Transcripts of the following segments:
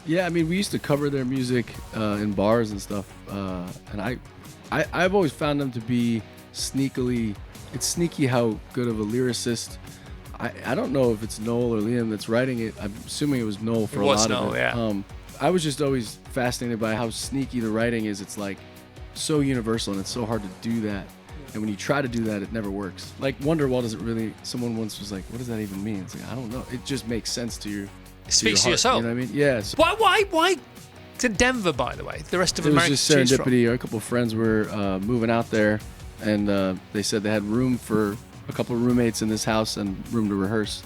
Yeah, I mean, we used to cover their music in bars and stuff, and I've always found them to be sneakily. It's sneaky how good of a lyricist. I don't know if it's Noel or Liam that's writing it. I'm assuming it was Noel for a lot of it. Yeah. I was just always fascinated by how sneaky the writing is. It's like so universal, and it's so hard to do that. And when you try to do that, it never works. Like Wonderwall doesn't really. Someone once was like, "What does that even mean?" It's like, I don't know. It just makes sense to your. It speaks to your soul. You know what I mean? Yeah. So Why to Denver, by the way? The rest of America. It was just serendipity. A couple of friends were moving out there, and they said they had room for a couple of roommates in this house and room to rehearse.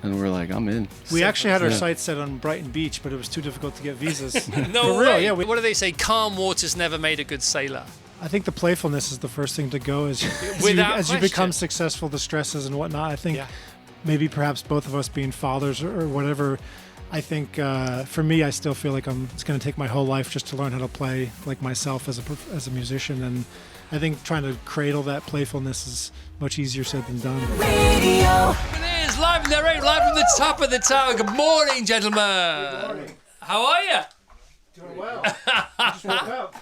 And we're like, I'm in. We actually had our sights set on Brighton Beach, but it was too difficult to get visas. No For way. real, yeah. What do they say? Calm waters never made a good sailor. I think the playfulness is the first thing to go as you become successful, the stresses and whatnot. I think maybe perhaps both of us being fathers or whatever, I think for me, I still feel like it's going to take my whole life just to learn how to play like myself as a musician. And I think trying to cradle that playfulness is much easier said than done. Lumineers, live in their live from the top of the tower. Good morning, gentlemen. Good morning. How are you? Doing well. Just woke up.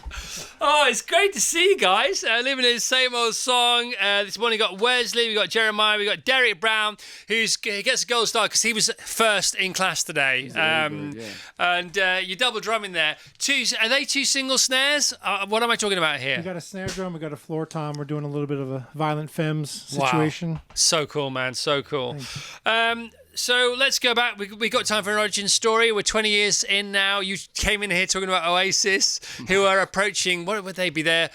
Oh, it's great to see you guys. Lumineers, same old song. This morning we got Wesley, we got Jeremiah, we got Derek Brown, he gets a gold star because he was first in class today. And you double drumming there. Are they two single snares? What am I talking about here? We got a snare drum, we got a floor tom. We're doing a little bit of a Violent Femmes situation. Wow. So cool, man. So cool. So let's go back. We got time for an origin story. We're 20 years in now. You came in here talking about Oasis, who are approaching, what would they be? They're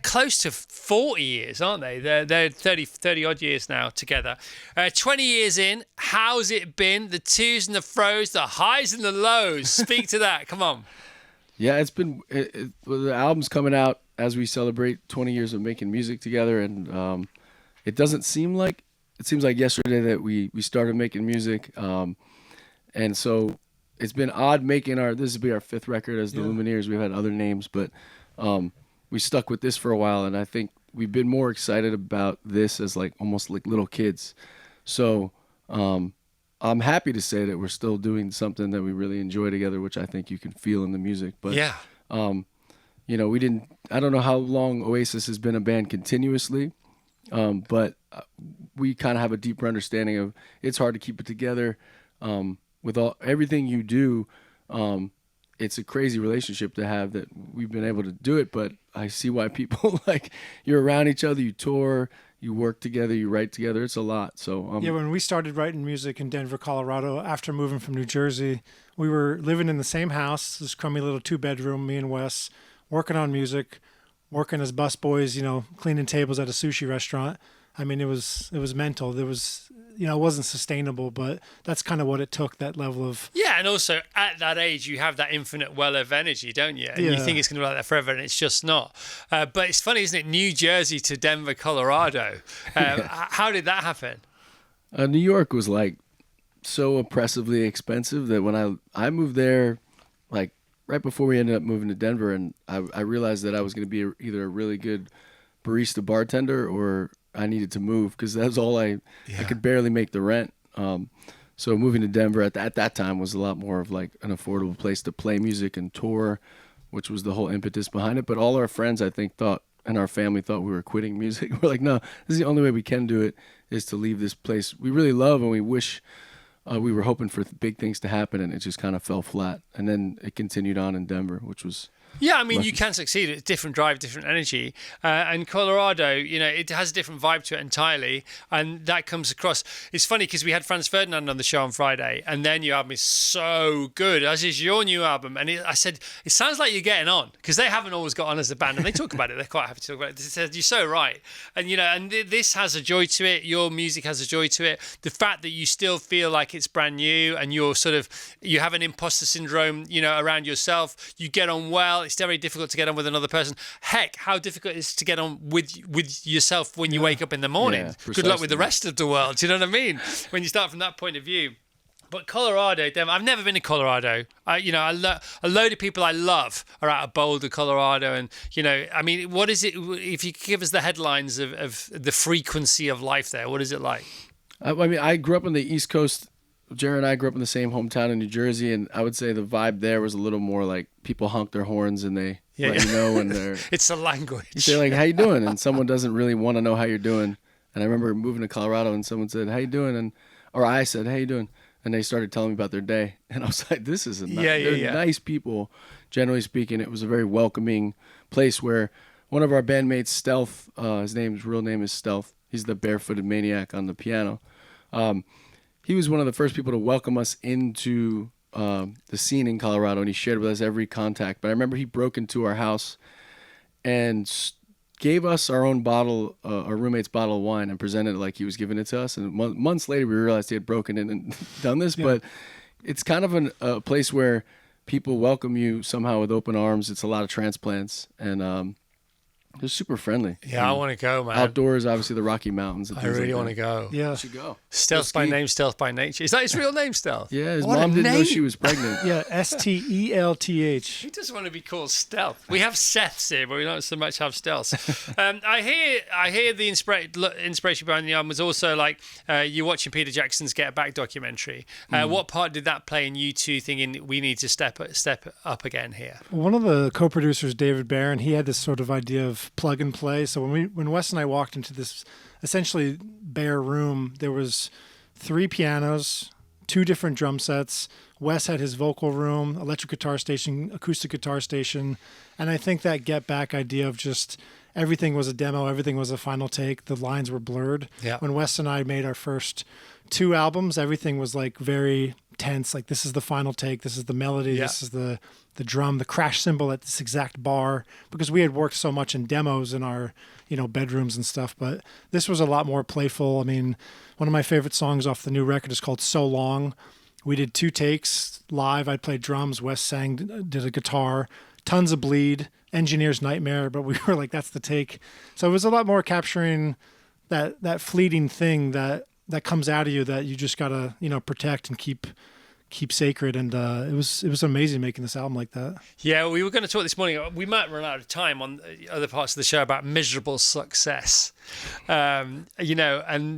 close to 40 years, aren't they? They're 30 odd years now together. 20 years in, how's it been? The twos and the fros, the highs and the lows. Speak to that. Come on. Yeah, it's been the album's coming out as we celebrate 20 years of making music together, and it doesn't seem like. It seems like yesterday that we started making music, and so it's been odd making this will be our fifth record as the Lumineers. We've had other names, but we stuck with this for a while, and I think we've been more excited about this as like almost like little kids. So I'm happy to say that we're still doing something that we really enjoy together, which I think you can feel in the music. But you know, I don't know how long Oasis has been a band continuously. But we kind of have a deeper understanding of it's hard to keep it together. With everything you do, it's a crazy relationship to have that we've been able to do it. But I see why people like you're around each other, you tour, you work together, you write together. It's a lot. So when we started writing music in Denver, Colorado, after moving from New Jersey, we were living in the same house, this crummy little 2-bedroom, me and Wes, working on music. Working as busboys, cleaning tables at a sushi restaurant. I mean, it was mental. There was, it wasn't sustainable, but that's kind of what it took, that level of... Yeah, and also at that age, you have that infinite well of energy, don't you? And you think it's going to be like that forever, and it's just not. But it's funny, isn't it? New Jersey to Denver, Colorado. How did that happen? New York was like so oppressively expensive that when I moved there, like, right before we ended up moving to Denver, and I realized that I was going to be either a really good barista bartender or I needed to move because that was all I could barely make the rent. So moving to Denver at that time was a lot more of like an affordable place to play music and tour, which was the whole impetus behind it. But all our friends, I think, and our family thought we were quitting music. We're like, no, this is the only way we can do it is to leave this place we really love and we wish... we were hoping for big things to happen, and it just kind of fell flat. And then it continued on in Denver, which was... Yeah, I mean, you can succeed. It's different drive, different energy. And Colorado, it has a different vibe to it entirely. And that comes across. It's funny because we had Franz Ferdinand on the show on Friday, and their new album is so good, as is your new album. And I said, it sounds like you're getting on, because they haven't always got on as a band, and they talk about it. They're quite happy to talk about it. They said, you're so right. And, and this has a joy to it. Your music has a joy to it. The fact that you still feel like it's brand new, and you have an imposter syndrome, around yourself. You get on well. It's very difficult to get on with another person. Heck, how difficult it is to get on with yourself when you wake up in the morning. Yeah, good luck with the rest of the world. Do you know what I mean? When you start from that point of view. But Colorado, I've never been to Colorado. A load of people I love are out of Boulder, Colorado. And, I mean, what is it, if you could give us the headlines of the frequency of life there, what is it like? I mean, I grew up on the East Coast Jared and I grew up in the same hometown in New Jersey, and I would say the vibe there was a little more like people honk their horns and they let you know when they're. It's a language. You say like, "How you doing?" and someone doesn't really want to know how you're doing. And I remember moving to Colorado, and someone said, "How you doing?" or I said, "How you doing?" And they started telling me about their day, and I was like, "This is nice people." Generally speaking, it was a very welcoming place where one of our bandmates, Stealth, his real name is Stealth. He's the barefooted maniac on the piano. He was one of the first people to welcome us into the scene in Colorado, and he shared with us every contact. But I remember he broke into our house and gave us our own bottle, our roommate's bottle of wine, and presented it like he was giving it to us. And months later, we realized he had broken in and done this. Yeah. But it's kind of a place where people welcome you somehow with open arms. It's a lot of transplants, and they're super friendly. Yeah, I want to go, man. Outdoors, obviously, the Rocky Mountains. I really want to go. Yeah. You should go. Stealth by name, Stealth by nature. Is that his real name, Stealth? Yeah, his mom didn't know she was pregnant. Yeah, Stelth. He doesn't want to be called Stealth. We have Seths here, but we don't so much have Stealths. I hear the inspiration behind the album was also like you watching Peter Jackson's Get Back documentary. What part did that play in you two thinking we need to step up again here? One of the co-producers, David Barron, he had this sort of idea of plug and play. So when Wes and I walked into this essentially bare room, there was 3 pianos, 2 different drum sets. Wes had his vocal room, electric guitar station, acoustic guitar station, and I think that Get Back idea of just everything was a demo, everything was a final take, the lines were blurred. Yeah. When Wes and I made our first 2 albums, everything was like very tense, like this is the final take, this is the melody, this is the drum, the crash cymbal at this exact bar, because we had worked so much in demos in our, bedrooms and stuff, but this was a lot more playful. I mean, one of my favorite songs off the new record is called So Long. We did 2 takes live. I played drums, Wes sang, did a guitar, tons of bleed, Engineer's Nightmare, but we were like, that's the take. So it was a lot more capturing that fleeting thing that comes out of you that you just gotta, protect and keep sacred, and it was amazing making this album like that. Yeah, we were going to talk this morning. We might run out of time on other parts of the show about miserable success. And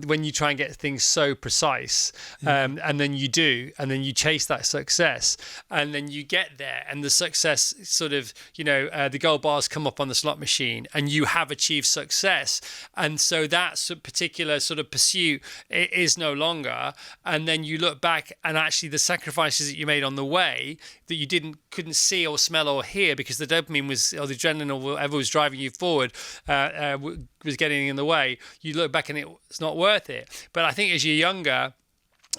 when you try and get things so precise, and then you do, and then you chase that success, and then you get there, and the success sort of, the gold bars come up on the slot machine, and you have achieved success, and so that particular sort of pursuit is no longer, and then you look back, and actually the sacrifices that you made on the way that you couldn't see or smell or hear because the dopamine or the adrenaline or whatever was driving you forward was getting in the way. You look back and it's not worth it. But I think as you're younger,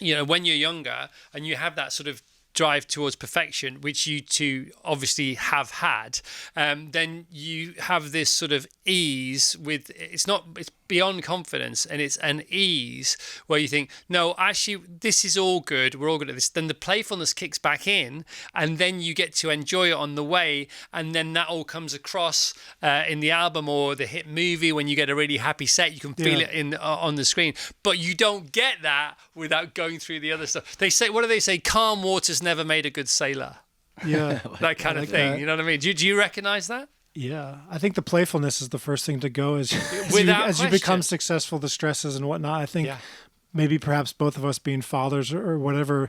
when you're younger and you have that sort of drive towards perfection, which you two obviously have had, then you have this sort of ease with it's beyond confidence, and it's an ease where you think, no, actually this is all good, we're all good at this. Then the playfulness kicks back in, and then you get to enjoy it on the way, and then that all comes across in the album or the hit movie. When you get a really happy set, you can feel it on the screen, but you don't get that without going through the other stuff. They say, what do they say? Calm waters never made a good sailor. Yeah. That kind of thing. That. You know what I mean? Do you recognize that? Yeah, I think the playfulness is the first thing to go as you become successful, the stresses and whatnot. I think maybe perhaps both of us being fathers or whatever,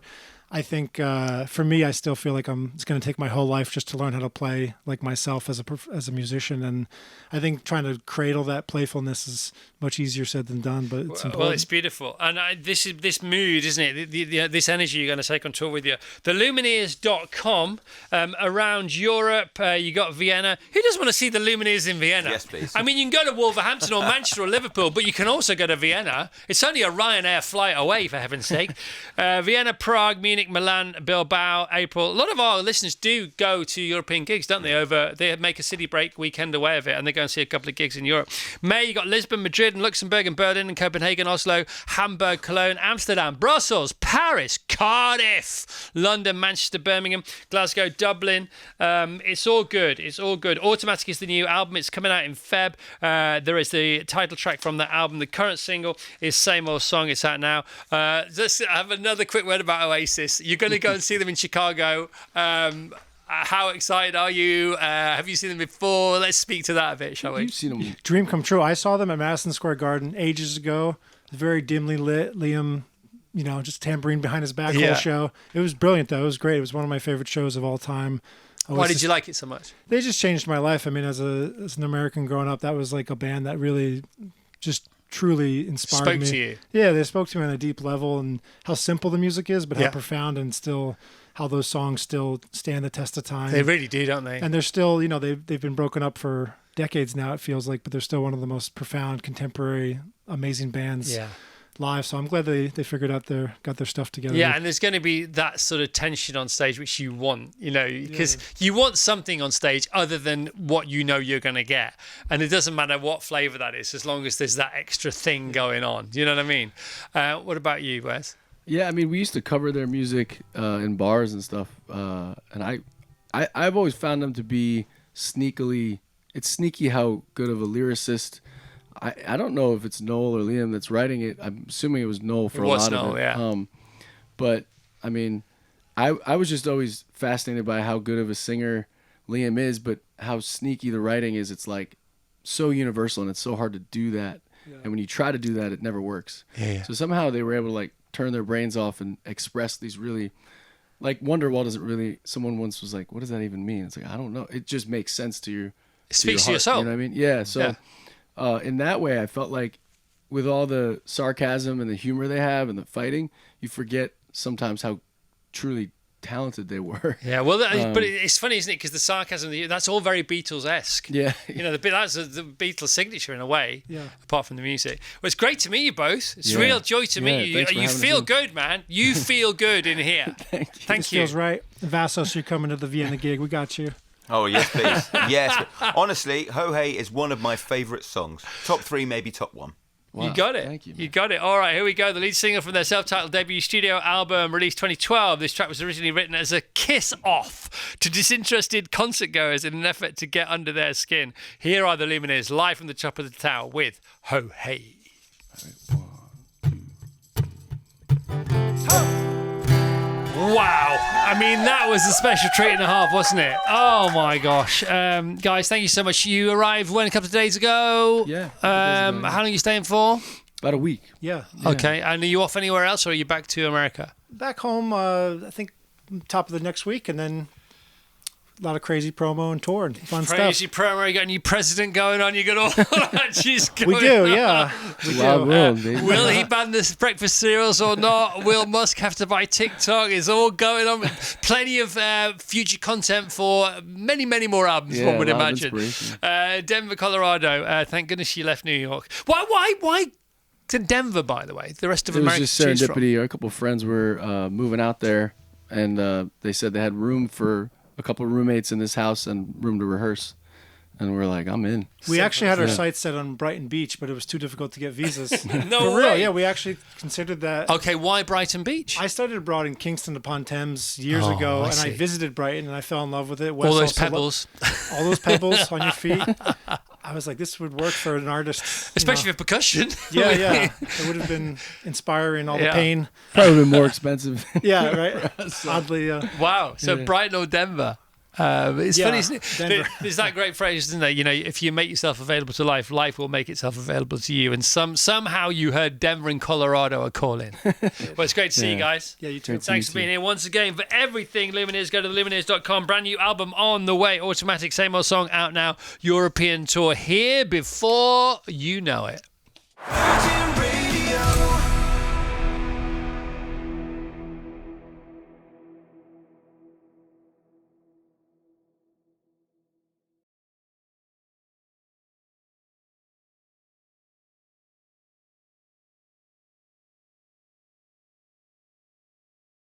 I think for me, I still feel like it's going to take my whole life just to learn how to play like myself as a musician. And I think trying to cradle that playfulness is much easier said than done, but it's important. Well, it's beautiful. And this mood, isn't it? This energy you're going to take on tour with you. The Lumineers.com, around Europe, you got Vienna. Who doesn't want to see the Lumineers in Vienna? Yes, please. I mean, you can go to Wolverhampton or Manchester or Liverpool, but you can also go to Vienna. It's only a Ryanair flight away, for heaven's sake. Vienna, Prague, Munich, Milan, Bilbao, April. A lot of our listeners do go to European gigs, don't they? They make a city break weekend away of it, and they go and see a couple of gigs in Europe. May, you got Lisbon, Madrid, and Luxembourg, and Berlin, and Copenhagen, Oslo, Hamburg, Cologne, Amsterdam, Brussels, Paris, Cardiff, London, Manchester, Birmingham, Glasgow, Dublin. It's all good. It's all good. Automatic is the new album. It's coming out in Feb. There is the title track from that album. The current single is Same Old Song. It's out now. Just have another quick word about Oasis. You're going to go and see them in Chicago. How excited are you? Have you seen them before? Let's speak to that a bit, shall we? You've seen them. Dream come true. I saw them at Madison Square Garden ages ago. Very dimly lit. Liam just tambourine behind his back whole show. It was brilliant, though. It was great. It was one of my favorite shows of all time. Why did you like it so much? They just changed my life. I mean, as an American growing up, that was like a band that really just truly inspired me. Spoke to you. Yeah, they spoke to me on a deep level, and how simple the music is, but how profound, and still how those songs still stand the test of time. They really do, don't they? And they're still, they've been broken up for decades now, it feels like, but they're still one of the most profound, contemporary, amazing bands live. So I'm glad they figured out got their stuff together. Yeah, and there's going to be that sort of tension on stage, which you want, because you want something on stage other than what you're going to get. And it doesn't matter what flavour that is, as long as there's that extra thing going on. You know what I mean? What about you, Wes? Yeah, I mean, we used to cover their music in bars and stuff. And I've always found them to be it's sneaky how good of a lyricist. I don't know if it's Noel or Liam that's writing it. I'm assuming it was Noel for a lot of it. Yeah. But I mean, I was just always fascinated by how good of a singer Liam is, but how sneaky the writing is. It's like so universal, and it's so hard to do that. Yeah. And when you try to do that, it never works. Yeah. So somehow they were able to like turn their brains off and express these really, like Wonderwall doesn't really. Someone once was like, "What does that even mean?" It's like, I don't know. It just makes sense to your. It speaks to your soul. You know what I mean? Yeah. So. Yeah. In that way, I felt like with all the sarcasm and the humor they have and the fighting, you forget sometimes how truly talented they were. Yeah, well, but it's funny, isn't it? Because the sarcasm, that's all very Beatles-esque. Yeah. That's the Beatles signature in a way, apart from the music. Well, it's great to meet you both. It's a real joy to meet you. You feel good, man. You feel good in here. Thank you. Feels right. Vassos, you're coming to the Vienna gig. We got you. Oh, yes, please. Yes. Honestly, Ho Hey is one of my favourite songs. Top 3, maybe top 1. Wow. You got it. Thank you. You got it. All right, here we go. The lead single from their self-titled debut studio album, released 2012. This track was originally written as a kiss-off to disinterested concert-goers in an effort to get under their skin. Here are the Lumineers, live from the top of the tower with Ho Hey. Wow. I mean, that was a special treat and a half, wasn't it? Oh, my gosh. Guys, thank you so much. You arrived, a couple of days ago? Yeah. How long are you staying for? About a week. Yeah. Okay. And are you off anywhere else, or are you back to America? Back home, I think, top of the next week, and then a lot of crazy promo and tour and fun stuff. Crazy promo. You got a new president going on. You got all that cheese going on. We do, yeah. We do. Will he ban the breakfast cereals or not? Will Musk have to buy TikTok? It's all going on. Plenty of future content for many, many more albums, one would imagine. Denver, Colorado. Thank goodness you left New York. Why to Denver, by the way? The rest of America. It was just serendipity. A couple of friends were moving out there, and they said they had room for a couple of roommates in this house and room to rehearse. And we're like, I'm in. We actually had our sights set on Brighton Beach, but it was too difficult to get visas. No For way. real, yeah, we actually considered that. Okay, why Brighton Beach? I studied abroad in Kingston upon Thames years ago, and I visited Brighton, and I fell in love with it. All those pebbles. All those pebbles on your feet. I was like, this would work for an artist. Especially for percussion. Yeah. It would have been inspiring, all the pain. Probably been more expensive. Yeah, right? Oddly. Wow. So Brighton or Denver? It's funny, isn't it? There's that great phrase, isn't there? If you make yourself available to life, life will make itself available to you. And somehow you heard Denver and Colorado are calling. Well, it's great to see you guys. Yeah, you too. Thanks for being here once again. For everything Lumineers, go to thelumineers.com. Brand new album on the way. Automatic, same old song out now. European tour here before you know it.